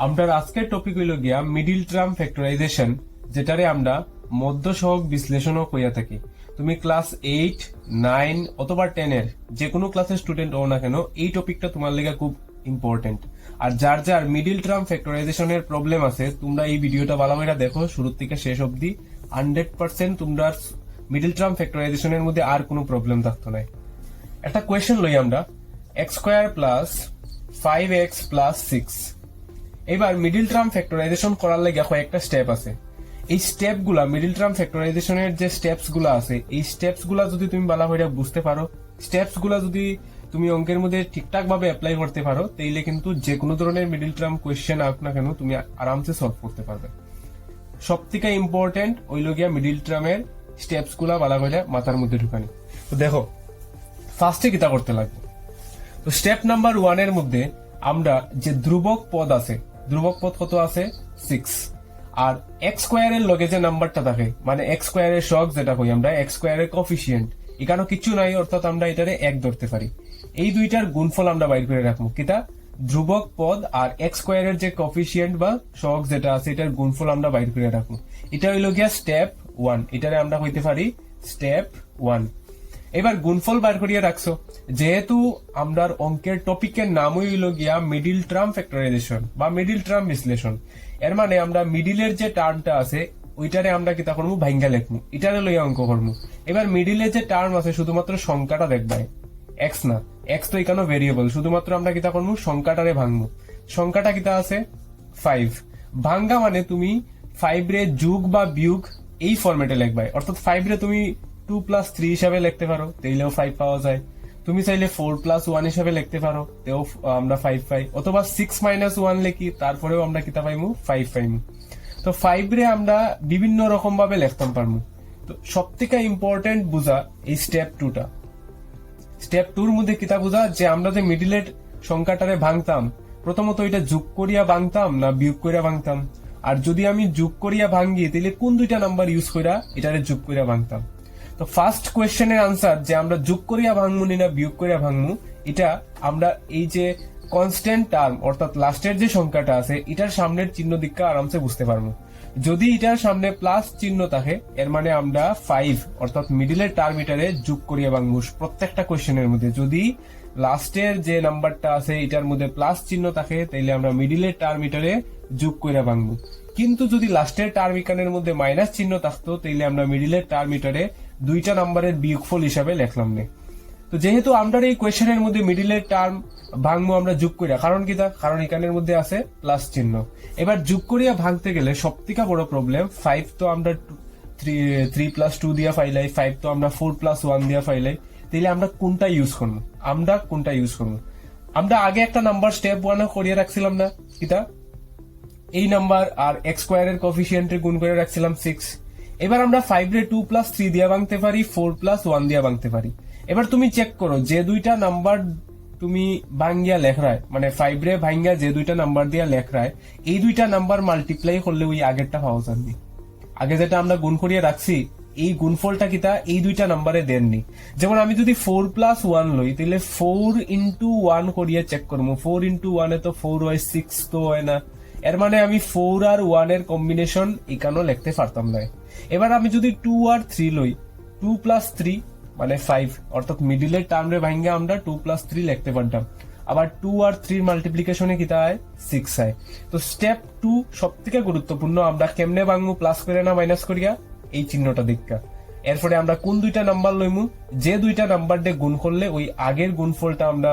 আমাদের আজকের টপিক হইল গিয়া মিডিল টার্ম ফ্যাক্টরাইজেশন, যেটারে আমরা মধ্য সহগ বিশ্লেষণও কইয়া থাকি। তুমি ক্লাস 8, 9 অথবা 10 এর যে কোনো ক্লাসের স্টুডেন্ট হও না কেন, এই টপিকটা তোমার লেগে খুব ইম্পর্টেন্ট। আর যার যার মিডিল টার্ম ফ্যাক্টরাইজেশনের প্রবলেম আছে, তোমরা এই ভিডিওটা ভালো করে দেখো শুরু থেকে শেষ অবধি। 100% তোমরা মিডিল টার্ম ফ্যাক্টরাইজেশনের মধ্যে আর কোনো প্রবলেম থাকতো না। একটা কোয়েশ্চেন লই আমরা, x² প্লাস 5x প্লাস 6। এবার মিডিল টার্ম ফ্যাক্টরাইজেশন করার লাগে কয়েকটা স্টেপ আছে। এই স্টেপ গুলা মিডিল টার্ম ফ্যাক্টরাইজেশনের যে স্টেপস গুলা আছে, এই স্টেপস গুলা যদি তুমি ভালো করে বুঝতে পারো, স্টেপস গুলা যদি তুমি অঙ্কের মধ্যে ঠিকঠাক ভাবে অ্যাপ্লাই করতে পারো, তাইলে কিন্তু যে কোনো ধরনের মিডিল টার্ম কোয়েশ্চেন আস না কেন তুমি আরামসে সলভ করতে পারবে। সব থেকে ইম্পর্টেন্ট হইল গিয়া মিডিল টার্মের স্টেপস গুলা ভালো করে মাথার মধ্যে ঢুকানি। তো দেখো, ফার্স্টে কিতা করতে লাগবে। তো স্টেপ নাম্বার 1 এর মধ্যে আমরা যে ধ্রুবক পদ আছে, ধ্রুবক পদ কত আছে 6, আর x² এর লগে যে নাম্বারটা থাকে, মানে x² এর সহগ যেটা কই আমরা, x² এর কোএফিসিয়েন্ট, এখানে কিছু নাই, অর্থাৎ আমরা এটারে 1 ধরতে পারি। এই দুইটার গুণফল আমরা বাইর করে রাখবো। কিতা? ধ্রুবক পদ আর x² এর যে কোএফিসিয়েন্ট বা সহগ যেটা আছে, এটার গুণফল আমরা বাইর করে রাখবো। এটা হইল গিয়া স্টেপ 1, এটারে আমরা কইতে পারি স্টেপ 1। এবার গুণফল বার করিয়া রাখছো, যেহেতু আমরার অঙ্কের টপিকের নাম হইল গিয়া মিডিল টার্ম ফ্যাক্টরাইজেশন বা মিডিল টার্ম বিশ্লেষণ, এর মানে আমরা মিডিলের যে টার্মটা আছে ওইটারে আমরা কিতা করবো, ভাঙ্গা লেখবো, এটারে লইয়া অঙ্ক করবো। এবার মিডিলের যে টার্ম আছে শুধুমাত্র সংখ্যাটা দেখবাই, এক্স না, এক্স তো এখানে ভেরিয়েবল, শুধুমাত্র আমরা কিতা করবো, সংখ্যাটারে ভাঙবো। সংখ্যাটা কিতা আছে 5, ভাঙ্গা মানে তুমি 5 রে যোগ বা বিয়োগ এই ফরম্যাটে লিখবাই, অর্থাৎ 5 রে তুমি 2 + 3 হিসাবে লিখতে পারো, তাইলেও 5 পাওয়া যায়। তুমি চাইলে 4 + 1 হিসাবে লিখতে পারো, তেও আমরা 5 পাই, অথবা 6 - 1 লিখি, তারপরেও আমরা কিতা পাইমু, 5 পাইমু। তো 5 রে আমরা বিভিন্ন রকম ভাবে লিখতাম পারমু। তো সব থেকে ইম্পর্টেন্ট বুঝা এই স্টেপ 2টা। স্টেপ 2 এর মধ্যে কিতা বুঝা, যে আমরা যে মিডিলের সংখ্যাটারে ভাঙতাম, প্রথমত এটা যোগ করিয়া ভাঙতাম না বিয়োগ করিয়া ভাঙতাম, আর যদি আমি যোগ করিয়া ভাঙি তাহলে কোন দুইটা নাম্বার ইউজ করিয়া এটারে যোগ করিয়া ভাঙতাম। তো ফার্স্ট কোয়েশ্চেনের আনসার, যে আমরা যোগ করিয়া ভাঙমু না বিয়োগ করিয়া ভাঙমু, এটা আমরা এই যে কনস্ট্যান্ট টার্ম অর্থাৎ লাস্টের যে সংখ্যাটা আছে এটার সামনের চিহ্ন দিকটা আরামসে বুঝতে পারবো। যদি এটার সামনে প্লাস চিহ্ন থাকে, এর মানে আমরা 5 অর্থাৎ মিডিলের টার্ম এটারে যোগ করিয়া ভাঙবো প্রত্যেকটা কোয়েশ্চেনের মধ্যে। যদি লাস্টের যে নাম্বারটা আছে এটার মধ্যে প্লাস চিহ্ন থাকে, তাইলে আমরা মিডিলের টার্ম এটারে যোগ করিয়া ভাঙবো। কিন্তু যদি লাস্টের টার্ম এখানের মধ্যে মাইনাস চিহ্ন থাকতো, তাইলে আমরা মিডিলের টার্ম এটারে দুইটা নাম্বারের বিয়োগফল হিসাবে লিখলাম না। তো যেহেতু আমরা এই কোয়েশ্চেনের মধ্যে মিডিলের টার্ম ভাঙবো আমরা যোগ করিয়া, কারণ কি তা, কারণ এখানের মধ্যে আছে প্লাস চিহ্ন। এবার যোগ করিয়া ভাঙতে গেলে সব থেকে বড় প্রবলেম, 5 তো আমরা 3 + 2 দিয়া ফাইলাই, 5 তো আমরা 4 + 1 দিয়া ফাইলাই, তাইলে আমরা কোনটা ইউজ করবো, আমরা আগে একটা নাম্বার স্টেপ 1 করিয়া রাখছিলাম না, কিতা এই নাম্বার আর x² এর কোএফিসিয়েন্টের গুণ করে রাখছিলাম 6। এবার আমরা 5 রে 2 + 3 দিয়া ভাঙতে পারি, 4 + 1 দিয়া ভাঙতে পারি। এবার তুমি চেক করো, যে দুইটা নাম্বার তুমি ভাঙ্গিয়া লেখরায়, মানে 5 রে ভাঙ্গিয়া যে দুইটা নাম্বার দিয়া লেখরায়, এই দুইটা নাম্বার মাল্টিপ্লাই করলে ওই আগেরটা পাওয়া যাবে। আগে যেটা আমরা গুণ করিয়া রাখছি, এই গুণফলটা কিতা এই দুইটা নাম্বারে দেননি। যেমন আমি যদি 4 + 1 লই, তাহলে 4 × 1 করিয়া চেক করবো, 4 × 1 এ তো 4 হয়, 6 তো হয় না, এর মানে আমি 4 আর 1 এর কম্বিনেশন এখানেও লিখতে পারতাম না। এবার আমি যদি 2 আর 3 লই, 2 + 3 মানে 5, অর্থাৎ মিডিলের টার্মে ভাঙ্গে আমরা 2 + 3 লিখতে পারতাম। আবার 2 আর 3 মাল্টিপ্লিকেশনে কিতা হয়, 6 হয়। তো স্টেপ 2 সব থেকে গুরুত্বপূর্ণ, আমরা কেমনে ভাঙবো, প্লাস করে না মাইনাস করিয়া, এই চিহ্নটা দেখা। এরপরে আমরা কোন দুইটা নাম্বার লইমু, যে দুইটা নাম্বার দিয়ে গুণ করলে ওই আগের গুণফলটা আমরা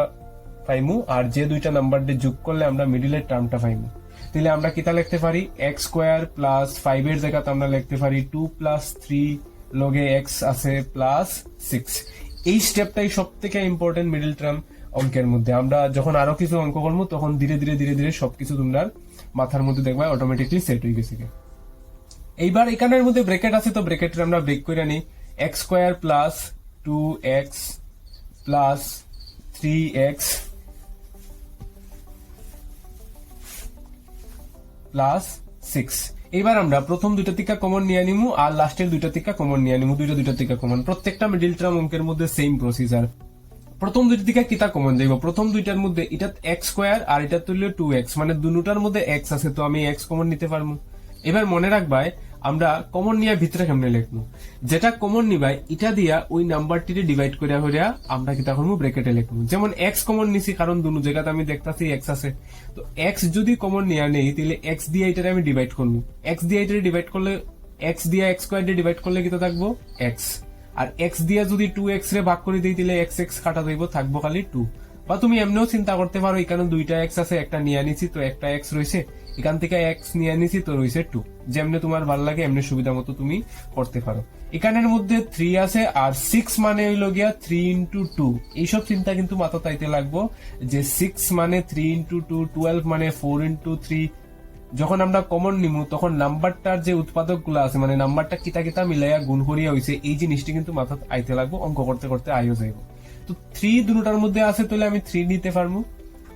পাইমু, আর যে দুইটা নাম্বার দিয়ে যোগ করলে আমরা মিডিলের টার্মটা পাইমু। তাহলে আমরা কিতা লিখতে পারি, x² প্লাস 5 এর জায়গাতে আমরা লিখতে পারি 2 + 3 লগে x আছে প্লাস 6। এই স্টেপটাই সব থেকে ইম্পর্টেন্ট মিডিল টার্ম অঙ্কের মধ্যে। আমরা যখন আরো কিছু অঙ্ক করবো, তখন ধীরে ধীরে সবকিছু তোমরা মাথার মধ্যে দেখবা অটোমেটিকলি সেট হয়ে গেছে। এইবার এখানের মধ্যে ব্রেকেট আছে, তো ব্রেকেটে আমরা ব্রেক করে নিই, x² plus 2x plus 3x plus 6। এবার আমরা প্রথম দুইটা থেকে কমন নিয়ে নিমু, আর লাস্টের দুইটা থেকে কমন নিয়ে নিমু, দুইটা থেকে কমন। প্রত্যেকটা মিডিল টার্ম অঙ্কের মধ্যে সেম প্রসিজার। প্রথম দুইটার দিকে কিতা কমন যাইব, প্রথম দুইটার মধ্যে এটা এক্স স্কোয়ার আর এটা তুললে 2x, মানে দুটার মধ্যে এক্স আছে, তো আমি এক্স কমন নিতে পারবো। এবার মনে রাখবাই আমরা কমন নিয়ে ভিতরে কেমনে লিখবো, যেটা কমন নিবাই এটা দিয়া ওই নাম্বারটিকে ডিভাইড করিয়া করিয়া আমরা কিতা করবো ব্র্যাকেটে লিখবো। যেমন এক্স কমন নিছি কারণ দুনো জায়গাতে আমি দেখতাছি এক্স আছে, তো এক্স যদি কমন নিয়ে নেই তাহলে এক্স দিয়ে এটারে আমি ডিভাইড করবো, এক্স দিয়ে এটারে ডিভাইড করলে এক্স দিয়ে এক্স স্কোয়ার দিয়ে ডিভাইড করলে কিতা থাকবো এক্স, আর এক্স দিয়ে যদি 2x রে ভাগ করে দিই তাহলে এক্স এক্স কাটা যাইব, থাকবো খালি 2। বা তুমি এমনিও চিন্তা করতে পারো এখানে দুইটা এক্স আছে, একটা নিয়ে নিছি তো একটা এক্স রয়েছে, এখান থেকে এক্স নিয়ে নিছি তো রয়েছে 2। যেমনি তোমার ভালো লাগে এমনি সুবিধা মতো তুমি করতে পারো। এখানের মধ্যে 3 আছে আর 6 মানে হইল গিয়া 3 ইন্টু 2, এইসব চিন্তা কিন্তু মাথা তাইতে লাগবো যে 6 মানে 3 ইন্টু 2, 12 মানে 4 ইন্টু 3। যখন আমরা কমন নিমু তখন নাম্বারটার যে উৎপাদক গুলো আছে, মানে নাম্বারটা কিতা কিতা মিলাইয়া গুণ করিয়া হয়েছে, এই জিনিসটি কিন্তু মাথা আইতে লাগবো, অঙ্ক করতে করতে আইও যাইব। তো 3 দুটার মধ্যে আছে তাহলে আমি 3 নিতে পারবো,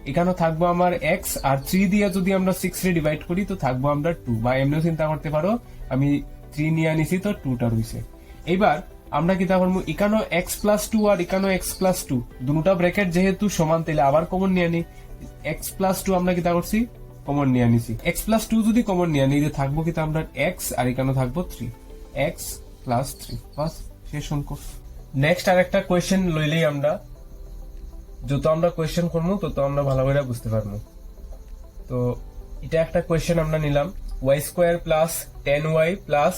এখানে থাকবো আমার এক্স, আর 3 দিয়ে যদি আমরা 6 রে ডিভাইড করি তো থাকবো আমরা 2। বা এমনিও চিন্তা করতে পারো আমি 3 নিয়ে নিছি তো 2টা রয়েছে। এইবার আমরা কিতা করবো, এখানে এক্স প্লাস 2 আর এখানে এক্স প্লাস 2 দুটা ব্র্যাকেট যেহেতু সমান তাইলে আবার কমন নিয়ে নি, এক্স প্লাস 2 আমরা কিতা করছি কমন নিয়ে নিছি, এক্স প্লাস 2 যদি কমন নিয়ে নিই থাকবো কিন্তু আমরা এক্স আর এখানে থাকবো 3, এক্স প্লাস 3, বাস শেষ অঙ্ক। নেক্সট আর একটা কোয়েশ্চেন লইলেই আমরা, যত আমরা কোয়েশ্চেন করবো তত আমরা ভালো করে বুঝতে পারবো। তো এটা একটা কোয়েশ্চেন আমরা নিলাম, Y square plus 10y plus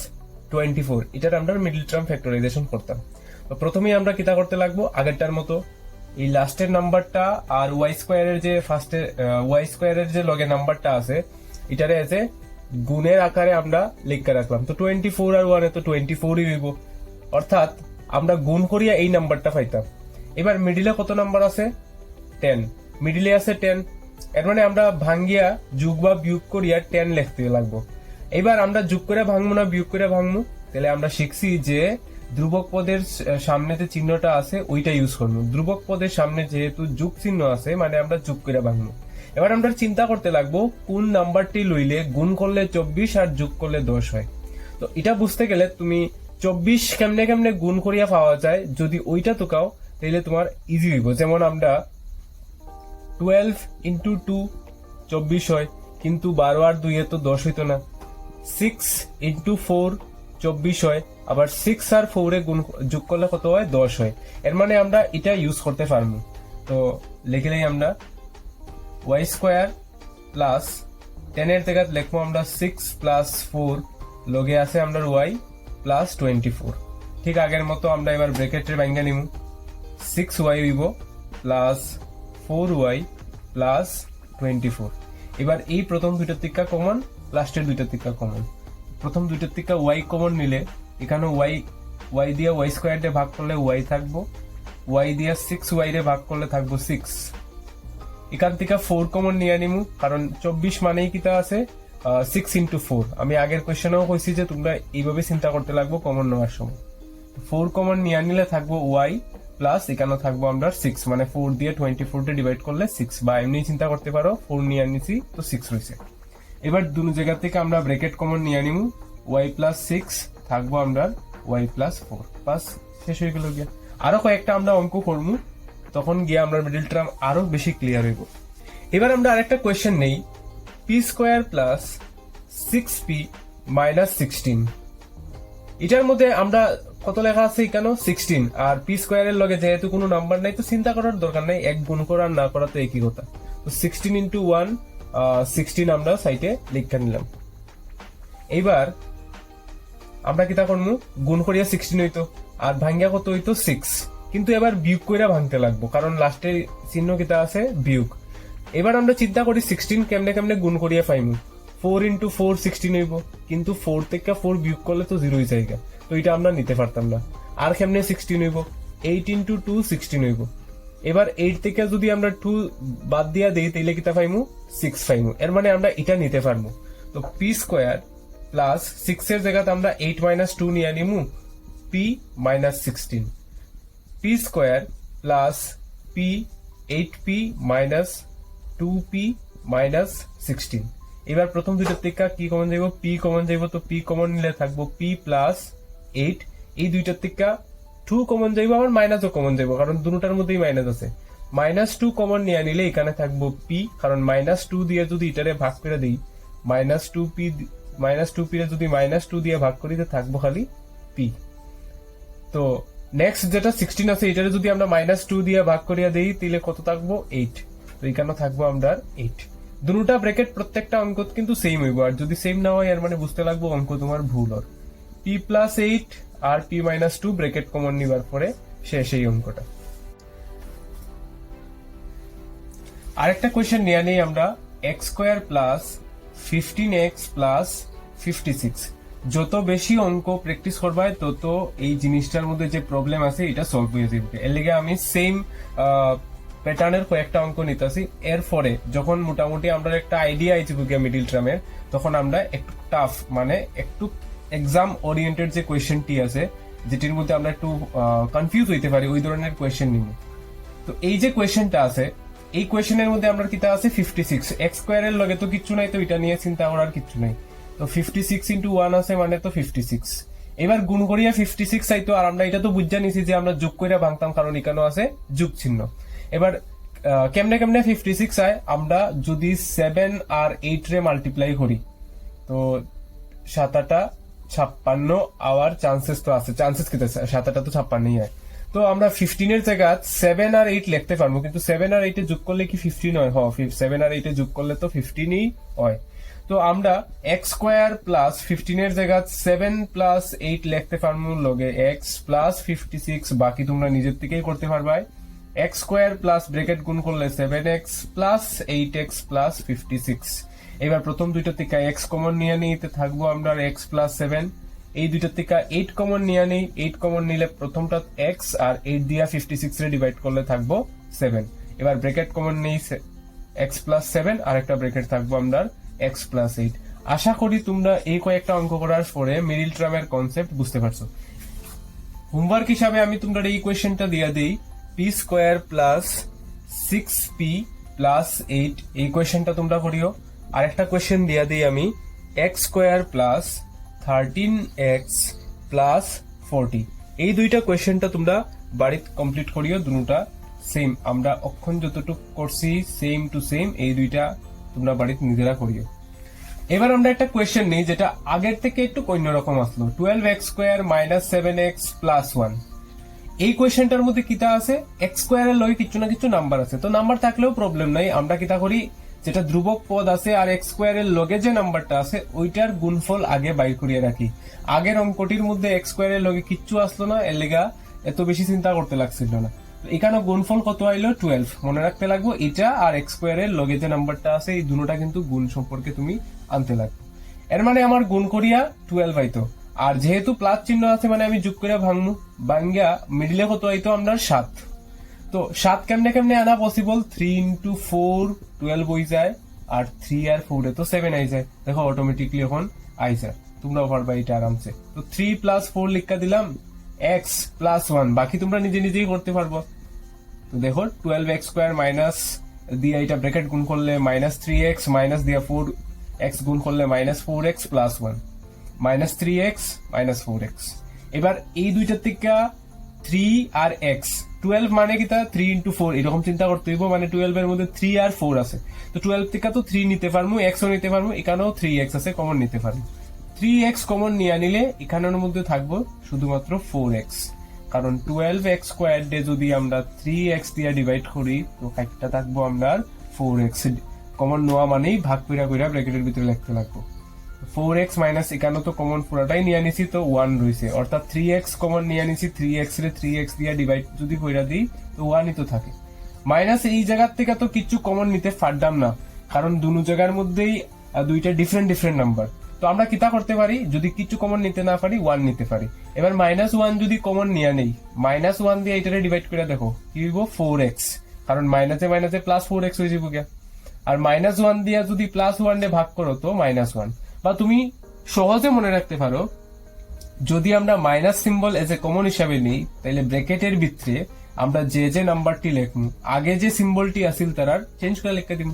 24, এটার আমরা মিডল টার্ম ফ্যাক্টরাইজেশন করতাম। তো প্রথমেই আমরা কিতা করতে লাগবো আগেরটার মতো, এই লাস্টের নাম্বারটা আর ওয়াই স্কোয়ারের যে ফার্স্টে ওয়াই স্কোয়ারের যে লগে নাম্বারটা আছে এটারে এসে গুণের আকারে আমরা লিখে রাখলাম। তো 24 আর 1 তো 24ই হইব, অর্থাৎ আমরা গুণ করিয়া এই নাম্বারটা পাইতাম। এবার মিডিলে কত নাম্বার আছে 10, মিডিলে আছে 10, এর মানে আমরা ভাঙ্গিয়া যোগ বা বিয়োগ করিয়া 10 লিখতে লাগবো। এবার আমরা যোগ করে ভাঙবো না বিয়োগ করে ভাঙবো, তাহলে আমরা শিখছি যে ধ্রুবক পদের সামনে যে চিহ্নটা আছে ওইটা ইউজ করবো। ধ্রুবক পদের সামনে যেহেতু যোগ চিহ্ন আছে মানে আমরা যোগ করে ভাঙবো। এবার আমরা চিন্তা করতে লাগবো কোন নাম্বারটি লইলে গুণ করলে 24 আর যোগ করলে 10 হয়। তো এটা বুঝতে গেলে তুমি 24 কেমনে কেমনে গুণ করিয়া পাওয়া যায় যদি ওইটা তোকাও তাহলে তোমার ইজি হইব। যেমন আমরা 12 ইন্টু 2 24 হয়, কিন্তু 12 আর 2 তো 10 হইতো না। 6 ইন্টু 4 24 হয়, আবার 6 আর 4 এ গুণ যোগ করলে কত হয় 10 হয়। এর মানে আমরা এটা ইউজ করতে পারবো। তো লিখলেই আমরা ওয়াই স্কোয়ার প্লাস 10 এর জায়গায় লিখবো আমরা 6 প্লাস 4 লগে আছে আমরা ওয়াই প্লাস 24। ঠিক আগের মতো আমরা এবার ব্র্যাকেটের ভাঙা নিব, 6y হইব প্লাস 4y প্লাস 24। এবার এই প্রথম দুইটার থেকে কমন, লাস্টের দুইটার থেকে কমন। প্রথম দুইটার থেকে y কমন নিলে এখানে y দিয়ে y স্কোয়ার দিয়ে ভাগ করলে y থাকবো, y দিয়ে 6y রে ভাগ করলে থাকবো 6। এখান থেকে 4 কমন নিয়ে নিমু, কারণ 24 মানেই কিতা আছে 6 ইন্টু 4। আমি আগের কোয়েশ্চেনেও কইছি যে তোমরা এইভাবে চিন্তা করতে লাগবো কমন নেওয়ার সময়। 4 কমন নিয়ে নিলে থাকবো y প্লাস এখানে থাকবো আমরা 6, মানে 4 দিয়ে 24 টা ডিভাইড করলে 6, বা এমনি চিন্তা করতে পারো 4 নিয়ে নিছি তো 6 রয়েছে। এবার দুটো জায়গা থেকে আমরা ব্র্যাকেট কমন নিয়ে নিমু, y প্লাস 6 থাকবো আমরা y প্লাস 4, বাস শেষ হয়ে গেল গিয়া। আরো কয়েকটা আমরা অঙ্ক করবো, তখন গিয়ে আমরা মিডল টার্ম আরো বেশি ক্লিয়ার হইব। এবার আমরা আরেকটা কোয়েশ্চেন নেই, P square plus 6p minus 16, এটার মধ্যে আমরা কত লেখা আছে এখানে 16, আর পি স্কোয়ারের লগে যেহেতু কোনো নাম্বার নাই তো চিন্তা করার দরকার নাই, এক গুণ করার না করা তো একই কথা। তো 16 ইন্টু 1 16 আমরা সাইটে লিখে নিলাম। এইবার আমরা কিতা করবো, গুণ করিয়া 16 হইতো আর ভাঙ্গিয়া কত হইতো 6, কিন্তু এবার বিয়োগ কইরা ভাঙতে লাগবো কারণ লাস্টে চিহ্ন কিতা আছে বিয়োগ। এবার আমরা চিন্তা করি 16 কেমনে কেমনে গুণ করিয়া পাইমু, 4 ইন্টু 4 16 হইব, কিন্তু 4 থেকে 4 বিয়োগ করলে তো 0 হয়ে যায়, তো এটা আমরা নিতে পারতাম না। আর কেমনে 16 হইব, 8 ইন্টু 2 16 হইব। এবার 8 থেকে যদি আমরা 2 বাদ দিয়া দেই তাইলে কিতা পাইমু 6 পাইমু, এর মানে আমরা এটা নিতে পারবো। তো পি স্কোয়ার প্লাস 6 এর জায়গাতে আমরা 8 মাইনাস 2 নিয়ে নিমু, P minus 16, P square plus P 8p minus 2p minus 16। এবার প্রথম দুইটার থেকে কি কমন যাইব, পি কমন যাইব, তো পি কমন নিলে থাকবো পি প্লাস 8, এই দুইটার থেকে 2 কমন যাইব, আবার মাইনাসও কমন যাইব, কারণ দুটার মধ্যেই মাইনাস আছে। -2 কমন নিয়ে নিলে এখানে থাকবো পি, কারণ -2 দিয়ে যদি এটারে ভাগ করে দিই, -2p রে যদি -2 দিয়ে ভাগ করি, থাকবো খালি পি। তো নেক্সট যেটা 16 আছে, এটারে যদি আমরা -2 দিয়ে ভাগ করিয়া দিই, তাহলে কত থাকবো 8। তো এখানে থাকবো আমরা 8। দুটা ব্র্যাকেট প্রত্যেকটা অঙ্ক কিন্তু সেম হইব, আর যদি সেম না হয় এর মানে বুঝতে লাগবো অঙ্ক তোমার ভুল হয়। p+8 আর p-2 ব্র্যাকেট কমন নিবার পরে শেষ এই অঙ্কটা। আরেকটা কোয়েশ্চেন নিয়ে নেই আমরা, x² + 15x + 56। যত বেশি অঙ্ক প্র্যাকটিস করবাই তত এই জিনিসটার মধ্যে যে প্রবলেম আছে এটা সলভ হয়ে যাবে। এর লিগে আমি সেম প্যাটার্নের কয়েকটা অঙ্ক নিতেছি। এরপরে যখন মোটামুটি আমরা একটা আইডিয়া আইছি মিডিল টার্মের, তখন আমরা একটু টাফ মানে একটু এক্সাম ওরিয়েন্টেড যে কোয়েশ্চেনটি আছে, যেটির মধ্যে আমরা একটু কনফিউজ হইতে পারি, ওই ধরনের কোয়েশ্চেন নিব। তো এই যে কোয়েশ্চেনটা আছে, এই কোয়েশ্চেনের মধ্যে আমরা কিতা আছে 56, x² এর লগে তো কিচ্ছু নাই, তো এটা নিয়ে চিন্তা করার কিচ্ছু নাই। তো 56 × 1 আছে মানে তো 56। এবার গুণ করিয়া 56 চাইতো, আর আমরা এটা তো বুঝা নিছি যে আমরা যোগ কইরা ভাঙতাম, কারণ এখানে আছে যোগ চিহ্ন। এবার কেমনে 56 আয়, আমরা যদি 7 আর 8 রে মাল্টিপ্লাই করি, তো 7 56 আওয়ার চান্সেস তো আছে, চান্সেস কিতা 7 তো 56ই হয়। তো আমরা 15 এর জায়গা 7 আর 8 লিখতে পারবো, কিন্তু 7 আর 8 এ যোগ করলে কি 15 হয়? 7 আর 8 এ যোগ করলে তো 15ই হয়। তো আমরা x² + 15 এর জায়গা 7 + 8 লিখতে পারবো লগে x + 56, বাকি তোমরা নিজের থেকেই করতে পারবা। x² প্লাস ব্র্যাকেট গুণ করলে 7x + 8x + 56। এবার প্রথম দুইটা থেকে x কমন নিয়ে নিতে থাকবো আমরা x + 7। এই দুইটার থেকে 8 কমন নিয়ে নেই, 8 কমন নিলে প্রথমটা x আর 8 দিয়া 56 রে ডিভাইড করলে থাকবো 7। এবার ব্র্যাকেট কমন নেই x + 7, আর একটা ব্র্যাকেট থাকবো আমরা x + 8। আশা করি তোমরা এই কয়েকটা অঙ্ক করার পরে মিডিল টার্মের কনসেপ্ট বুঝতে পারছো। হোমওয়ার্ক হিসাবে আমি তোমরা এই কোয়েশ্চেনটা দিয়া দেই, p² + 6p + 8, এই কোয়েশ্চেনটা তোমরা করিও। আরেকটা কোয়েশ্চেন দিয়া দেই আমি, x² + 13x + 40। এই দুইটা কোয়েশ্চেনটা তোমরা বাড়িতে কমপ্লিট করিও, দুটোটা সেম, আমরা অক্ষণ যতটুকু করছি সেম টু সেম, এই দুইটা তোমরা বাড়িতে নিজেরা করিও। এবার আমরা একটা কোয়েশ্চেন নেই যেটা আগের থেকে একটু অন্যরকম আসলো, 12x² - 7x + 1। এই কোয়েশ্চেনটার মধ্যে কিতা আছে, x² এর লগে কিছু না কিছু নাম্বার আছে, তো নাম্বার থাকলেও প্রবলেম নাই, আমরা কিতা করি, যেটা ধ্রুবক পদ আছে আর x² এর লগে যে নাম্বারটা আছে ওইটার গুণফল আগে বাইর করিয়ে রাখি। আগের অঙ্কটির মধ্যে x² এর লগে কিচ্ছু আসলো না, এর লেগা এত বেশি চিন্তা করতে লাগছিল না। এখানে গুণফল কত আইলো 12, মনে রাখতে লাগবো এটা আর x² এর লগে যে নাম্বারটা আছে এই দুটোটা কিন্তু গুণ সম্পর্কে তুমি আনতে লাগবে। এর মানে আমার গুণ করিয়া 12 আইতো, আর যেহেতু প্লাস চিহ্ন আছে মানে আমি যোগ করে ভাঙ্গা মিডিলে কত আইতো আমরা 7। তো 7 কেমনে আনা পসিবল, 3 × 4 12 হয়ে যায়, আর 3 আর 4 এ তো 7 আই যায়, দেখো অটোমেটিকলি এখন আই যায়, তোমরাও পারবা এটা আরামসে। তো 3 + 4 লিখা দিলাম, x + 1, বাকি তোমরা নিজেই করতে পারবো। তো দেখো 12x² মাইনাস দিয়ে এটা ব্র্যাকেট গুণ করলে -3x, মাইনাস দিয়ে 4x গুণ করলে -4x + 1, -3x -4x। এবার এই দুইটার থেকে 3 আর x, 12 মানে কি তা 3 × 4 এরকম চিন্তা করতে হইব, মানে 12 এর মধ্যে 3 আর 4 আছে, তো 12 থেকে তো 3 নিতে পারবো, x ও নিতে পারবো, এখানেও 3x আছে, কমন নিতে পারবো। 3x কমন নিয়ে নিলে এখানের মধ্যে থাকবো শুধুমাত্র 4x, কারণ 12x² ডে যদি আমরা 3x দিয়ে ডিভাইড করি তো একটা থাকবো আমরা 4x, কমন নেওয়া মানেই ভাগ কইরা ব্র্যাকেটের ভিতরে লিখতে লাগবো। 4x মাইনাস এখানে তো কমন পুরাটাই নিয়ে নিছি, তো 1 রয়েছে, অর্থাৎ 3x কমন নিয়ে নিছি, 3x রে 3x দিয়ে ডিভাইড যদি কইরা দিই তো 1ই তো থাকে। মাইনাস এই জায়গার থেকে তো কিছু কমন নিতে পারলাম না, কারণ দুনো জায়গার মধ্যেই দুইটা ডিফারেন্ট নাম্বার। তো আমরা কিতা করতে পারি, যদি কিছু কমন নিতে না পারি 1 নিতে পারি। এবার -1 যদি কমন নিয়ে নেই, -1 দিয়ে এটারে ডিভাইড করে দেখো কি হইব 4x, কারণ মাইনাসে +4x হয়ে যাবো গিয়া। আর -1 দিয়ে যদি +1 এ ভাগ করো তো -1। বা তুমি সহজে মনে রাখতে পারো, যদি আমরা minus symbol as a common হিসাবে নিই, তাহলে ব্র্যাকেটের ভিতরে আমরা যে নাম্বারটি লিখবো আগে যে সিম্বলটি আসিল তার চেঞ্জ করে লিখে দিব।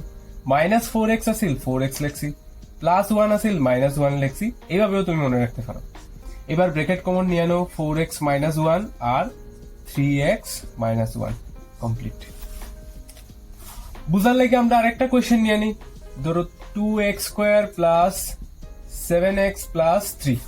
-4x আসিল 4x লেখছি, +1 আসিল -1 লেখছি, এইভাবেও তুমি মনে রাখতে পারো। এবার ব্র্যাকেট কমন নিয়ে নাও, 4x - 1 আর 3x মাইনাস 1 কমপ্লিট। বুঝার লাগে আমরা আরেকটা কোয়েশ্চেন নিয়ে নিই। ধরো 2x square plus 7x plus 3।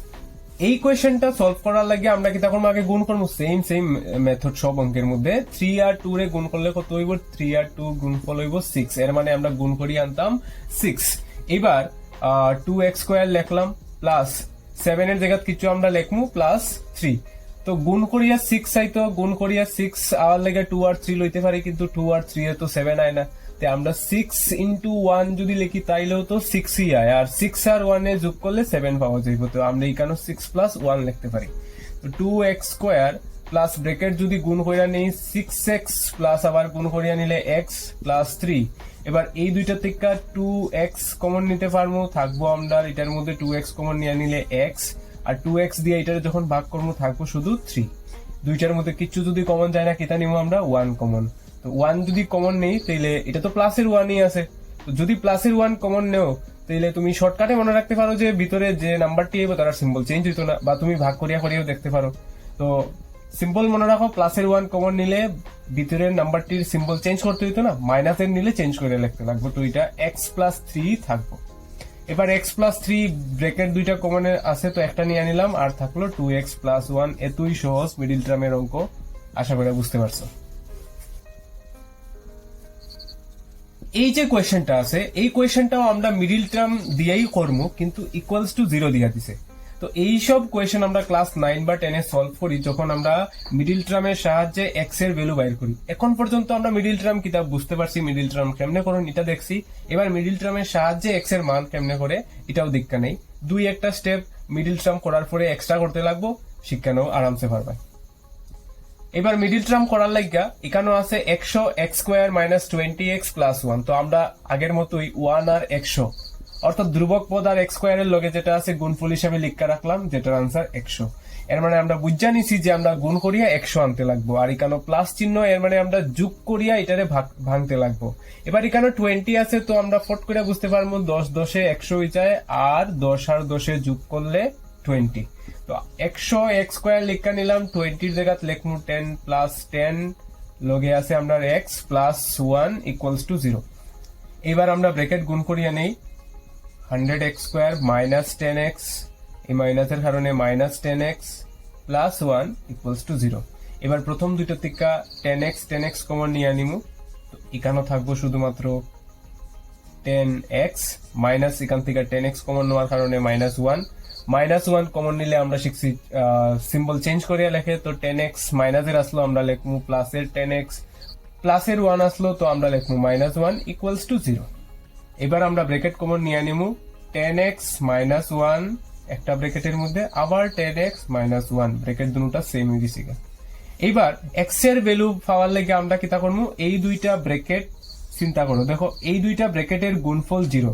এই কোয়েশ্চেনটা সলভ করার লাগে আমরা কি তখন আগে গুণ করবো, সেম মেথড সব অঙ্কের মধ্যে। 3 আর 2 রে গুণ করলে কত হইব, 3 আর 2 গুণফল হইব 6। এর মানে আমরা গুণ করি আনতাম 6। এবার 2x স্কোয়ার লিখলাম প্লাস 7 এর জায়গায় কিছু আমরা লিখমু প্লাস 3। তো গুণ করিয়া 6 আইতো, গুণ করিয়া 6 আওয়ার লাগে 2 আর 3 লইতে পারি, কিন্তু 2 আর 3 এ তো 7 আয় না। তাই আমরা 6 ইন্টু 1 যদি লিখি তাইলেও তো 6ই আয়, আর 6 আর 1 এ যোগ করলে 7 পাওয়া যাইব। তো আমরা এখানে 6 প্লাস 1 লিখতে পারি। তো 2x স্কোয়ার প্লাস ব্র্যাকেট যদি গুণ করিয়া নেই 6x প্লাস আবার গুণ করিয়া নিলে x প্লাস 3। এবার এই দুইটা থেকে 2x কমন নিতে পারবো, থাকবো আমরা এটার মধ্যে 2x কমন নিয়ে নিলে x, আর 2x দিয়ে এটার যখন ভাগ করবো থাকবো শুধু 3। দুইটার মধ্যে কিছু যদি কমন যায় না, কেটা নিবো আমরা 1 কমন। তো 1 যদি কমন নেই তাইলে এটা তো প্লাসের 1ই আছে। তো যদি প্লাসের 1 কমন নেও তাইলে তুমি শর্টকাটে মনে রাখতে পারো যে ভিতরে যে নাম্বারটি আইব তার সিম্বল চেঞ্জ হইতো না, বা তুমি ভাগ করিয়া করিয়াও দেখতে পারো। তো সিম্পল মনে রাখো, প্লাসের 1 কমন নিলে ভিতরের নাম্বারটির সিম্বল চেঞ্জ করতে হইতো না, মাইনাসের নিলে চেঞ্জ করে লিখতে লাগবে। তো এটা x প্লাস 3 থাকবো। এবার x প্লাস 3 ব্র্যাকেট দুইটা কমনে আছে, তো একটা নিয়ে নিলাম, আর থাকলো 2x প্লাস 1। এতই সহজ মিডিল টার্মের অঙ্ক, আশা করি বুঝতে পারছো। এই যে কোয়েশ্চেনটা আছে, এই কোয়েশ্চেনটাও আমরা মিডিল টার্ম দিয়েই করবো, কিন্তু ইকুয়ালস টু 0 দিয়া দিছে। তো এই সব কোয়েশ্চেন আমরা ক্লাস 9 বা 10 এ সলভ করি যখন আমরা মিডিল টার্মের সাহায্যে x এর ভ্যালু বাইর করি। এখন পর্যন্ত আমরা মিডিল টার্ম কিতাব বুঝতে পারছি, মিডিল টার্ম কেমনে করুন এটা দেখছি। এবার মিডিল টার্মের সাহায্যে x এর মান কেমনে করে এটাও দীক্ষা নেই। দুই একটা স্টেপ মিডিল টার্ম করার পরে এক্সট্রা করতে লাগবো, শিক্ষানো আরামসে পারবে। এবার মিডিল টার্ম করার লাগিয়া এখানেও আছে 100 x square minus 20x plus 1। তো আমরা আগের মতোই 1 আর 100 অর্থাৎ ধ্রুবক পদ আর x স্কোয়ারের লগে যেটা আছে গুণফল হিসাবে লিখা রাখলাম, যেটার আনসার 100। এর মানে আমরা বুঝা নিছি যে আমরা গুণ করিয়া 100 আনতে লাগবো, আর এখানে প্লাস চিহ্ন, এর মানে আমরা যোগ করিয়া এটারে ভাঙতে লাগবো। এবার এখানে 20 আছে, তো আমরা ফট করে বুঝতে পারবো 10 10 এ 100 হয়ে যায়, আর 10 আর 10 এ যোগ করলে 20। তো 100 x স্কোয়ার লিখা নিলাম, 20 জায়গায় লিখমু 10 প্লাস 10 লগে আছে আমরা x প্লাস 1 ইকুয়ালস টু 0। এবার আমরা ব্র্যাকেট গুণ করিয়া নেই, 100x স্কোয়ার মাইনাস 10x, এই মাইনাসের কারণে minus 10x plus 1 equals to 0। এবার প্রথম দুইটা থেকে 10x কমন নিয়ে আনিমু, তো এখানেও থাকবো শুধুমাত্র 10x মাইনাস এখান থেকে 10x কমন নেওয়ার কারণে মাইনাস 1 কমন নিলে আমরা শিখছি সিম্বল চেঞ্জ করিয়া লেখে। তো 10x মাইনাসের আসলো আমরা লিখমু প্লাসের 10x, প্লাসের 1 আসলো তো আমরা লিখমু মাইনাস 1 ইকুয়ালস টু 0। এবার আমরা ব্র্যাকেট কমন নিয়ে নিমু, 10x মাইনাস 1 একটা ব্র্যাকেটের মধ্যে, আবার 10x মাইনাস 1 ব্র্যাকেট দুটোটা সেম হয়ে গেছে। এইবার x এর ভ্যালু পাওয়ার লাগে আমরা কিতা করবো, এই দুইটা ব্র্যাকেট চিন্তা করো, দেখো এই দুইটা ব্র্যাকেটের গুণফল 0।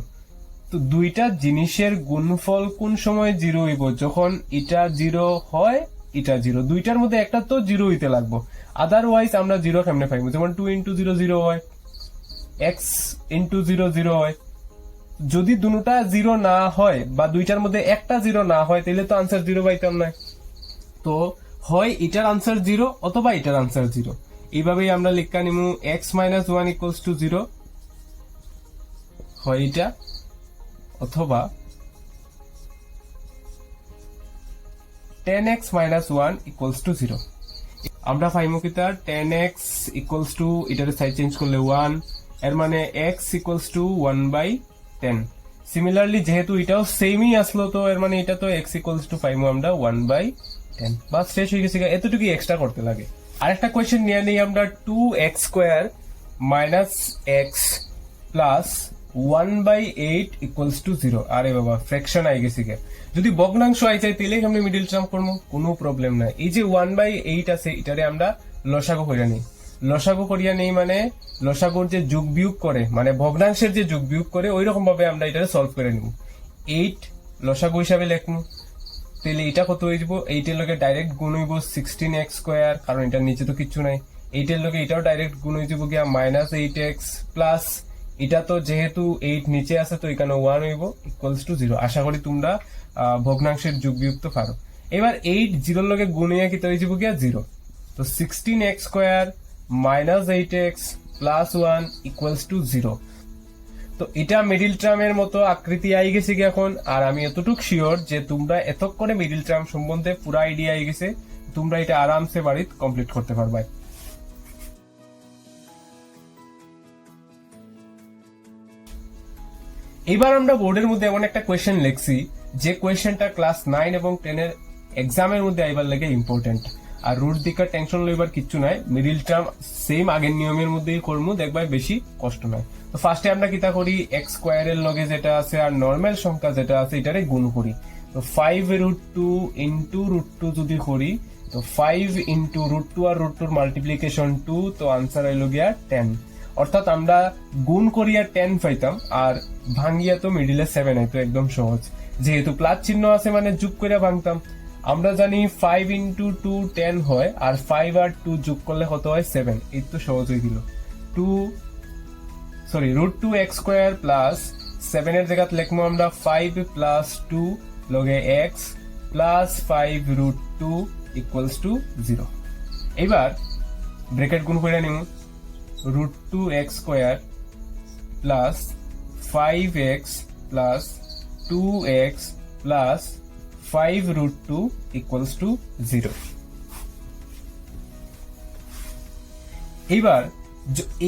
তো দুইটা জিনিসের গুণফল কোন সময় 0 হইব, যখন এটা 0 হয় এটা 0, দুইটার মধ্যে একটা তো 0 হইতে লাগবো, আদারওয়াইজ আমরা 0 কেমনে পাইবো। যেমন 2 ইন্টু 0 0 হয়, x ইন্টু 0 0 হয়। যদি দুটোটা 0 না হয় বা দুইটার মধ্যে একটা 0 না হয় তাহলে তো আনসার 0 পাইতাম না। তো হয় এটার আনসার 0 অথবা এটার আনসার 0। এইভাবেই আমরা লিখা নিমু x মাইনাস 1 ইকুয়ালস টু 0, হয় এটা অথবা 10x মাইনাস 1 ইকুয়ালস টু 0। আমরা পাইমু কি তার 10x ইকুয়ালস টু এটার সাইড চেঞ্জ করলে 1, এর মানে x ইকুয়ালস টু 1/10। সিমিলারলি যেহেতু এটাও সেমই আসলো, তো এর মানে এটা তো x ইকুয়ালস টু পাইমু আমরা 1/10। বাস শেষ হয়ে গেছে, এতটুকু এক্সট্রা করতে লাগে। আরেকটা কোয়েশ্চেন নিয়ে নেই আমরা, 2x square minus x plus 1/8 equals to 0। আরে বাবা ফ্র্যাকশন আই গেছে গে, যদি ভগ্নাংশ আই চাই তাহলে আমরা মিডিল টার্ম করবো, কোনো প্রবলেম নাই। এই যে 1/8 আছে এটারে আমরা লসাগু করিয়া নেই, লসাগু করিয়া নেই মানে লসাগুর যে যোগ বিয়োগ করে, মানে ভগ্নাংশের যে যোগ বিয়োগ করে ওই রকম ভাবে আমরা এটারে সলভ করে নিব। 8 লসাগু হিসাবে লিখবো, তাহলে এটা কত হয়ে যাব, 8 এর লগে ডাইরেক্ট গুণ হইব 16x স্কোয়ার, কারণ এটার নিচে তো কিচ্ছু নাই। 8 এর লগে এটাও ডাইরেক্ট গুণ হয়ে যাব গিয়া মাইনাস 8x প্লাস এটা তো যেহেতু 8 নিচে আছে তো এখানে 1 হইব ইকুয়ালস টু 0। আশা করি তোমরা ভগ্নাংশের যোগ বিয়োগ তো পারো। এবার 8 0 লগে গুণ হইয়া কি হয়ে যাব গিয়া 0, তো তো 16x square minus 8x plus 1 equals to 0। তো এটা মিডিল টার্মের মতো আকৃতি আই গেছে কি এখন। আর আমি এতটুক শিওর যে তোমরা এতক্ষণে মিডিল টার্ম সম্বন্ধে পুরো আইডিয়া আই গেছে, তোমরা এটা আরামসে বাড়িতে কমপ্লিট করতে পারবে। এবার আমরা বোর্ডের মধ্যে এমন একটা কোয়েশ্চেন লিখছি যে কোয়েশ্চেনটা ক্লাস 9 এবং 10 এর এক্সামের মধ্যে আইবার লাগে ইম্পর্টেন্ট। আর রুট দিকার টেনশন লইবার কিচ্ছু নাই, মিডিল টার্ম সেম আগের নিয়মের মধ্যেই করবো, দেখবাই বেশি কষ্ট নাই। তো ফার্স্টে আমরা কিতা করি, এক্স স্কোয়ারের লগে যেটা আছে আর নর্মাল সংখ্যা যেটা আছে এটারে গুণ করি। তো 5√2 ইন্টু √2 যদি করি, তো 5 ইন্টু √2 আর √2 মাল্টিপ্লিকেশন 2, তো আনসার হইল গিয়া 10। অর্থাৎ আমরা গুণ করিয়া 10 পাইতাম আর ভাঙ্গিয়া তো মিডিলে 7 হয়, তো একদম সহজ। যেহেতু প্লাস চিহ্ন আছে মানে যোগ করিয়া ভাঙতাম। আমরা জানি 5 ইন্টু 2 10 হয়, আর 5 আর 2 যোগ করলে কত হয় 7। এই তো সহজ হয়ে গেল। √2x স্কোয়ার প্লাস 7 এর জায়গায় লিখবো আমরা 5 প্লাস 2 লগে x প্লাস 5√2 ইকুয়ালস টু 0। এবার ব্র্যাকেট গুণ করে নিব, √2x square plus 5x plus 2x plus 5√2 equals to 0। এবার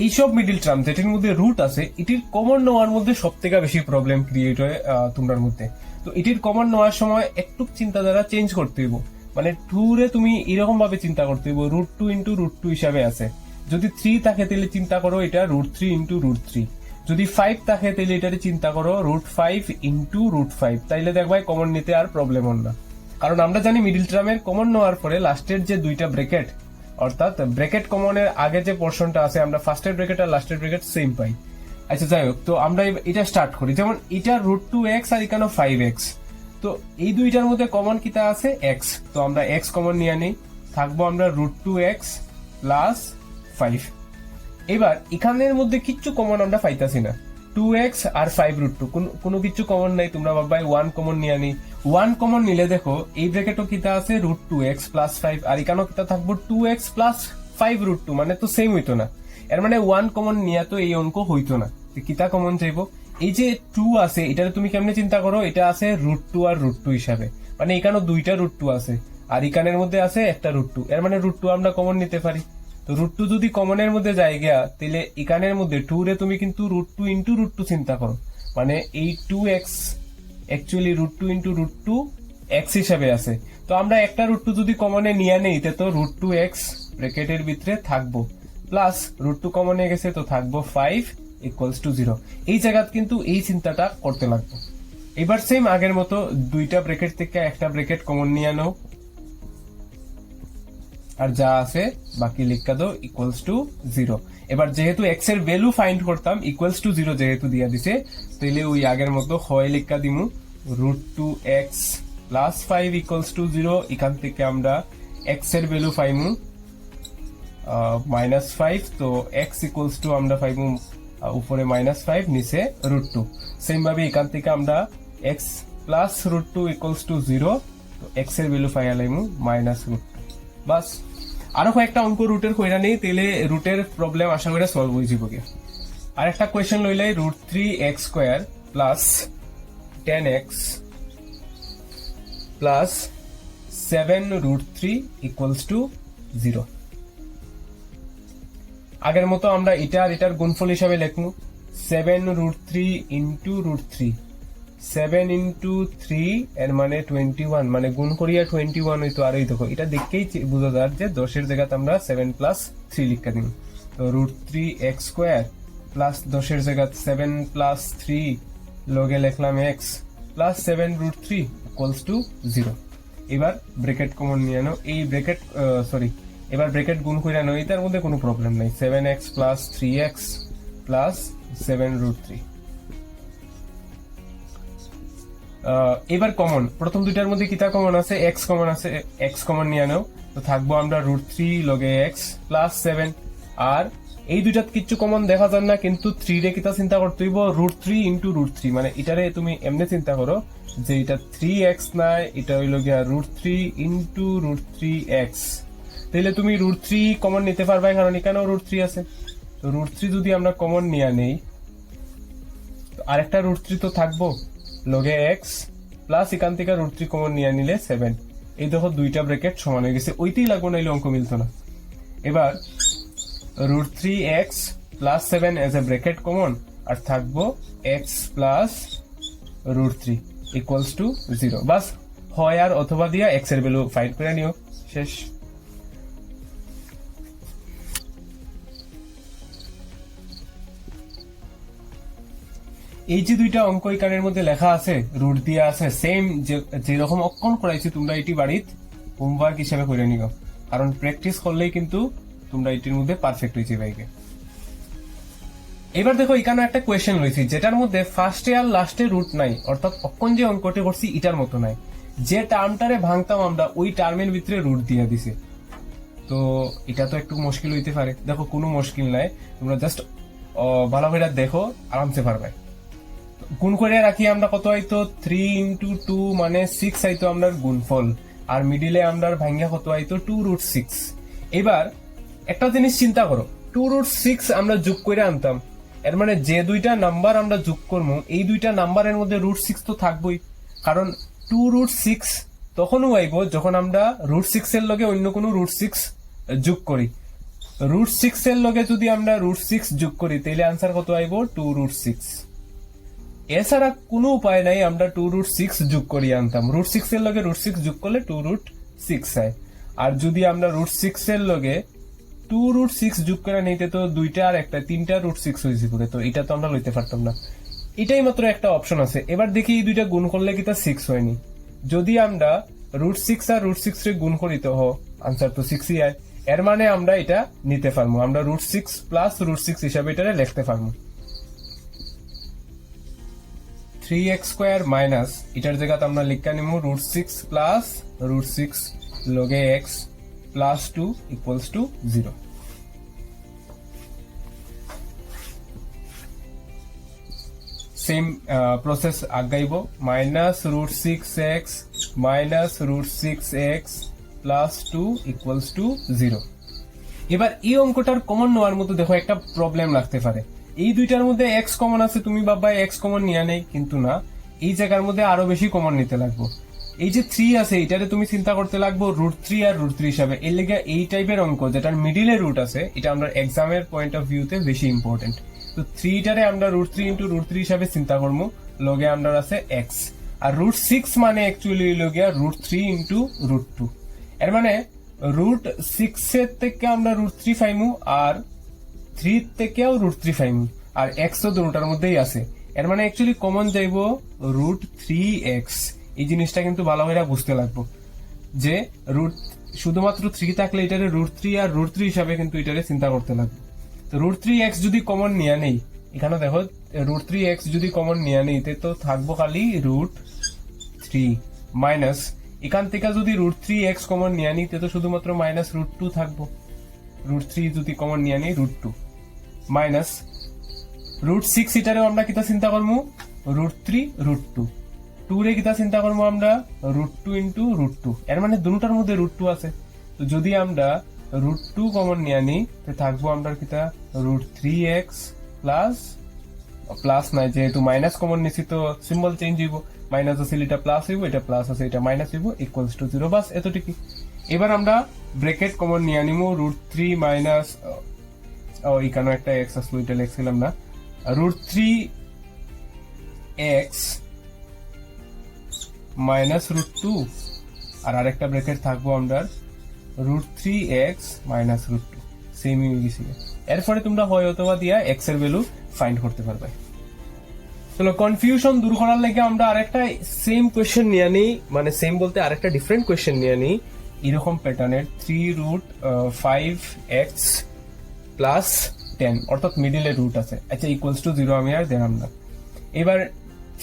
এইসব মিডিল টার্ম যেটির মধ্যে রুট আছে এটির কমন নেওয়ার মধ্যে সব থেকে বেশি প্রবলেম ক্রিয়েট হয় তোমার মধ্যে। তো এটির কমন নেওয়ার সময় একটু চিন্তাধারা চেঞ্জ করতে হইব। মানে 2 রে তুমি এরকম ভাবে চিন্তা করতে হইব, √2 ইন্টু √2 হিসাবে আছে। যদি 3 থাকে তাহলে চিন্তা করো এটা √3 ইন্টু √3। যদি 5 থাকে তাহলে এটারে চিন্তা করো √5 ইন্টু √5। তাইলে দেখবাই কমন নিতে আর প্রবলেম হল না। কারণ আমরা জানি মিডিল টার্মের কমন নেওয়ার পরে লাস্টের যে দুইটা ব্র্যাকেট, অর্থাৎ ব্র্যাকেট কমনের আগে যে পোর্শনটা আছে আমরা ফার্স্টের ব্র্যাকেট আর লাস্টের ব্র্যাকেট সেম পাই। আচ্ছা যাই হোক, তো আমরা এটা স্টার্ট করি। যেমন এটা √2x আর এখানে 5x, তো এই দুইটার মধ্যে কমন কিতা আছে x, তো আমরা x কমন নিয়ে নিই, থাকবো আমরা √2x প্লাস 5। এবার এখানের মধ্যে কিচ্ছু কমন আমরা পাইতাছি না, 2x আর 5√2 কোনো কিছু কমন নাই। তোমরা ভাববাই 1 কমন নিয়ে নি, 1 কমন নিলে দেখো এই ব্র্যাকেটও কিতা আছে √2x প্লাস 5, আর এখানেও কিতা থাকবো 2x প্লাস 5√2, মানে তো সেম হইতো না। এর মানে 1 কমন নিয়ে তো এই অঙ্ক হইতো না। কিতা কমন চাইবো, এই যে 2 আছে এটারে তুমি কেমনে চিন্তা করো, এটা আছে √2 আর √2 হিসাবে, মানে এখানেও দুইটা √2 আছে আর এখানের মধ্যে আছে একটা √2। এর মানে √2 আমরা কমন নিতে পারি। তো √2 যদি কমনের মধ্যে যায় গিয়া, তাহলে এখানের মধ্যে 2 রে তুমি কিন্তু √2 ইন্টু √2 চিন্তা করো, মানে এই 2x অ্যাকচুয়ালি √2 ইন্টু √2 x হিসাবে আছে। তো আমরা একটা √2 যদি কমনে নিয়ে নেই তো √2x ব্র্যাকেটের ভিতরে থাকবো, প্লাস √2 কমনে গেছে তো থাকবো 5 ইকুয়ালস টু 0। এই জায়গাত কিন্তু এই চিন্তাটা করতে লাগবে। এবার সেম আগের মতো দুইটা ব্র্যাকেট থেকে একটা ব্র্যাকেট কমন নিয়ে নাও, আর যা আছে বাকি লিখা দাও ইকুয়ালস টু 0। এবার যেহেতু x এর ভ্যালু ফাইন্ড করতাম ইকুয়ালস টু 0 যেহেতু দিয়া দিছে, তাইলে ওই আগের মতো হয় লিখা দিমু √2x প্লাস 5 ইকুয়ালস টু 0। এখান থেকে আমরা x এর ভ্যালু পাইমু -5, তো x ইকুয়ালস টু আমরা পাইমু উপরে -5 নিচে √2। সেম ভাবে এখান থেকে আমরা x প্লাস √2 ইকুয়ালস টু 0, তো x এর ভ্যালু পাইলাইমু -√2। বাস, আরো কয়েকটা অঙ্ক রুটের কইরা নেই, তাহলে রুটের প্রবলেম আশা করে সলভ হয়ে যাবে। আর একটা কোয়েশ্চেন লইলাই √3x square plus 10x plus 7√3 equals to 0। আগের মতো আমরা এটার গুণফল হিসাবে লিখবো 7√3 ইন্টু √3, 7 ইন্টু 3 এর মানে 21, মানে গুণ করিয়া 21 হইতো। আর এই দেখো এটা দেখেই বোঝা যায় যে 10 এর জায়গাতে আমরা 7 প্লাস 3 লিখা দিব। তো √3x স্কোয়ার প্লাস 10 এর জায়গাতে 7 প্লাস 3 লগে লিখলাম x প্লাস 7√3 ইকুয়ালস টু 0। এবার ব্র্যাকেট কমন নিয়ে নাও, এই ব্র্যাকেট এবার ব্র্যাকেট গুণ করে নাও, এটার মধ্যে কোনো প্রবলেম নাই। 7x plus 3x plus 7√3। এবার কমন, প্রথম দুইটার মধ্যে কিতা কমন আছে, x কমন আছে, x কমন নিয়ে নাও, তো থাকবো আমরা √3 লগে x প্লাস 7। আর এই দুইটাত কিচ্ছু কমন দেখা যায় না, কিন্তু 3 রে কিতা চিন্তা করতে হইব √3 ইন্টু √3, মানে এটারে তুমি এমনি চিন্তা করো যে এটা 3x নাই, এটা হইল গিয়া √3 ইন্টু √3x। তাহলে তুমি রুট থ্রি কমন নিতে পারবে, কারণ এখানেও রুট থ্রি আছে। তো রুট থ্রি যদি আমরা কমন নিয়ে নেই, আরেকটা রুট থ্রি তো থাকবো লগে এক্স, প্লাস এখান থেকে রুট থ্রি কমন নিয়ে নিলে 7। এই দেখো দুইটা ব্র্যাকেট সমান হয়ে গেছে, ওইটাই লাগবো, নাইলে অঙ্ক মিলতো না। এবার root three x plus 7 as a bracket common, আর থাকবো x plus root three equals to 0। বাস হয় আর অথবা দিয়া এক্স এর ভ্যালু ফাইন্ড করে নিও, শেষ। এই যে দুইটা অঙ্ক এখানের মধ্যে লেখা আছে, রুট দিয়ে আছে, সেম যেরকম অঙ্কন করাইছি তোমরা এটি বাড়িতে হোমওয়ার্ক হিসেবে করে নিও, কারণ প্র্যাকটিস করলেই কিন্তু তোমরা এটির মধ্যে পারফেক্ট হয়েছে ভাইকে। এবার দেখো এখানে একটা কোয়েশ্চেন রয়েছে যেটার মধ্যে ফার্স্টে আর লাস্টে রুট নাই, অর্থাৎ অক্ষণ যে অঙ্কটি করছি এটার মতো নাই, যে টার্মটারে ভাঙতাম আমরা ওই টার্মের ভিতরে রুট দিয়ে দিছে। তো এটা তো একটু মুশকিল হইতে পারে। দেখো কোনো মুশকিল নাই, তোমরা জাস্ট ভালো করে দেখো, আরামসে পারবে। গুণ করে রাখি আমরা, কত আইতো 3 ইন্টু 2 মানে 6 আইতো আমরা গুণফল, আর মিডিলে আমরা ভাঙ্গা কত আইতো 2 রুট 6। এবার একটা জিনিস চিন্তা করো, 2 রুট 6 আমরা যোগ করে আনতাম, এর মানে যে দুইটা নাম্বার আমরা যোগ করবো এই দুইটা নাম্বারের মধ্যে রুট 6 তো থাকবোই, কারণ 2 রুট 6 তখনও আইব যখন আমরা রুট 6 এর লগে অন্য কোনো রুট 6 যোগ করি। রুট 6 এর লগে যদি আমরা রুট 6 যোগ করি তাহলে আনসার কত আইব 2 রুট 6। এছাড়া কোনো উপায় নাই আমরা 2 রুট 6 যোগ করি আনতাম, রুট 6 এর লগে রুট 6 যোগ করলে 2 রুট 6 হয়। আর যদি আমরা রুট 6 এর লগে 2 রুট 6 যোগ করে নিতে তো দুইটা আর একটা 3টা রুট 6 হয়েছে পুরো, তো এটা তো আমরা লইতে পারতাম না। এটাই মাত্র একটা অপশন আছে। এবার দেখি এই দুইটা গুণ করলে কি তা 6 হয়নি, যদি আমরা রুট 6 আর রুট 6 রে গুণ করি তো আনসার তো 6ই হয়। এর মানে আমরা এটা নিতে পারবো, আমরা রুট 6 প্লাস রুট 6 হিসাবে এটা লিখতে পারবো। 3x স্কয়ার মাইনাস এটার জায়গাতে আমরা লিখা নিব রুট 6 প্লাস রুট 6 লগে x plus 2 equals to 0। Same process আগাইব, minus root 6x minus root 6x plus 2 equals to 0। এবার এই অঙ্কটার কমন নেওয়ার মতো দেখো একটা প্রবলেম লাগতে পারে, এই দুইটার মধ্যে এক্স কমন আছে, তুমি বাবা এক্স কমন নিয়ে নেই, কিন্তু না, এই জায়গার মধ্যে আরো বেশি কমন নিতে লাগবো। এই যে 3 আছে এটারে তুমি চিন্তা করতে লাগবো রুট 3 আর রুট 3 হিসাবে। এর লেগে এই টাইপের অঙ্ক যেটার মিডিলে রুট আছে এটা আমরা এক্সামের পয়েন্ট অফ ভিউতে বেশি ইম্পর্টেন্ট। তো 3টারে আমরা রুট 3 ইন্টু রুট 3 হিসাবে চিন্তা করবো, লগে আমরা আছে এক্স, আর রুট 6 মানে অ্যাকচুয়ালি লগে রুট 3 ইন্টু রুট 2। এর মানে রুট 6 এর থেকে আমরা রুট 3 পাইমু, আর 3 থেকেও রুট 3 পাইমু, আর এক্স তো দুটার মধ্যেই আছে। এর মানে অ্যাকচুয়ালি কমন যাইব রুট 3x। এই জিনিসটা কিন্তু ভালো করে বুঝতে লাগবো যে রুট শুধুমাত্র 3 থাকলে এটারে রুট 3 আর রুট 3 হিসাবে কিন্তু এটারে চিন্তা করতে লাগবে। তো রুট 3x যদি কমন নিয়ে নেই, এখানে দেখো রুট 3x যদি কমন নিয়ে নেই তো থাকবো খালি রুট 3 মাইনাস এখান থেকে যদি রুট 3x কমন নিয়ে নিই তো শুধুমাত্র মাইনাস রুট 2 থাকবো। রুট 3 যদি কমন নিয়ে নিই রুট 2 মাইনাস রুট 6 এটারেও আমরা কিতা চিন্তা করবো রুট 3 রুট 2, 2 রে কিতা চিন্তা করবো আমরা রুট 2 ইন্টু রুট 2। এর মানে দুটার মধ্যে রুট 2 আছে, তো যদি আমরা রুট 2 কমন নিয়ে নিই তো থাকবো আমরা কিতা রুট 3x প্লাস প্লাস নাই, যেহেতু মাইনাস কমন নিছি তো সিম্বল চেঞ্জ হইব, মাইনাস আছে এটা প্লাস হইব, এটা প্লাস আছে এটা মাইনাস হইব, ইকুয়ালস টু 0। বাস এতটুকুই। এবার আমরা ব্র্যাকেট কমন নিয়ে নিব, রুট 3 মাইনাস এখানে একটা এক্স আসলো, এটা লিখছিলাম না, রুট 3x মাইনাস রুট 2, আর আরেকটা ব্র্যাকেট থাকবো আমরা রুট 3x মাইনাস রুট 2, সেমই হয়ে গেছিল। এরপরে তোমরা হয় অথবা দিয়া এক্স এর ভ্যালু ফাইন্ড করতে পারবে। চলো কনফিউশন দূর করার লাগে আমরা আরেকটা সেম কোয়েশ্চেন নিয়ে নিই, মানে সেম বলতে আরেকটা ডিফারেন্ট কোয়েশ্চেন নিয়ে নিই এরকম প্যাটার্নের 3 রুট 5x প্লাস 10, অর্থাৎ মিডিলে রুট আছে। আচ্ছা ইকুয়ালস টু 0 আমি আর দিলাম না। এবার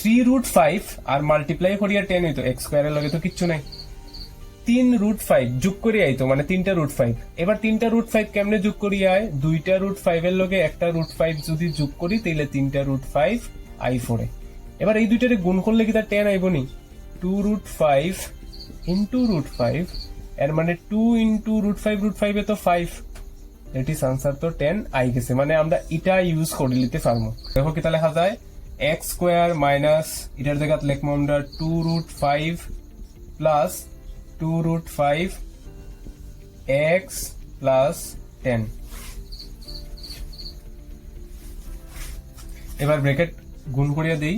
3 রুট 5 আর মাল্টিপ্লাই করিয়া 10 হইতো, এক্স স্কয়ারের লগে তো কিচ্ছু নাই। 3 রুট 5 যোগ করি আইতো, মানে 3টা রুট 5। এবার 3টা রুট 5 কেমনে যোগ করি আয়, 2টা রুট 5 এর লগে একটা রুট 5 যদি যোগ করি তাহলে 3টা রুট 5 i4 এ। এবার এই দুইটারে গুণ করলে কি তার 10 আইব নি, 2 রুট 5 ইন্টু রুট 5 এর মানে 2 ইন্টু √5 এ তো 5, দ্যাট ইজ আনসার তো 10 আই গেছে। মানে আমরা এটা ইউজ করে নিতে পারবো। দেখো কি তাহলে লেখা যায়, এক্স স্কোয়ার মাইনাস এটার জায়গায় লিখবো আমরা 2√5 প্লাস 2√5 এক্স প্লাস 10। এবার ব্র্যাকেট গুণ করিয়া দেই,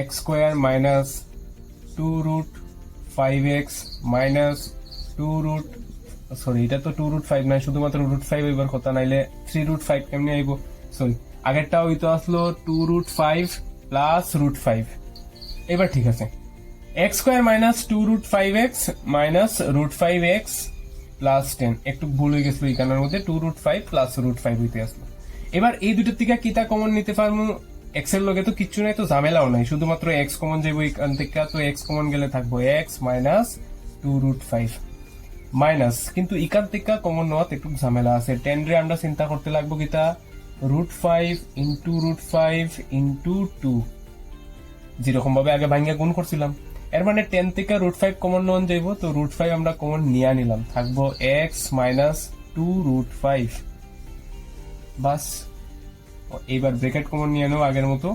x square minus 2√5x minus 2 এটা তো 2√5 নাই, শুধুমাত্র √5 এবার কথা, নাইলে 3√5 কেমনি আইব, সরি আগেরটা হইতো আসলো 2√5 প্লাস √5। এবার ঠিক আছে, x square minus 2√5x minus √5x plus 10, একটু ভুল হয়ে গেছিল এখানের মধ্যে, 2√5 প্লাস √5 হইতে আসলো। এবার এই দুটোর থেকে কিতা কমন নিতে পারবো, এক্স এর লগে তো কিচ্ছু নাই, তো ঝামেলাও নাই, শুধুমাত্র এক্স কমন যাইব এখান থেকে, তো এক্স কমন গেলে থাকবো এক্স মাইনাস 2√5 মাইনাস, কিন্তু এখান থেকে কমন নেওয়াত একটু ঝামেলা আছে, 10 রে আমরা চিন্তা করতে লাগবো কিতা, √5 ইন্টু √5 ইন্টু 2, যেরকম ভাবে আগে ভাঙ্গা গুণ করছিলাম। এর মানে 10 থেকে √5 কমন নেওয়া যাইব, তো √5 আমরা কমন নিয়ে নিলাম, থাকবো এক্স মাইনাস 2√5 বাস। এইবার ব্র্যাকেট কমন নিয়ে নেব আগের মতো,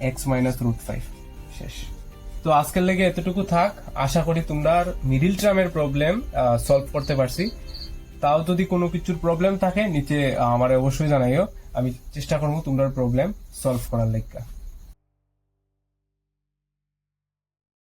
এক্স মাইনাস √5, শেষ। তো আজকের লেগে এতটুকু থাক, আশা করি তোমরা মিডিল টার্মের প্রবলেম সলভ করতে পারছি। তাও যদি কোনো কিছুর প্রবলেম থাকে নিচে আমার অবশ্যই জানাইও, আমি চেষ্টা করবো তোমরা প্রবলেম সলভ করার লেগে।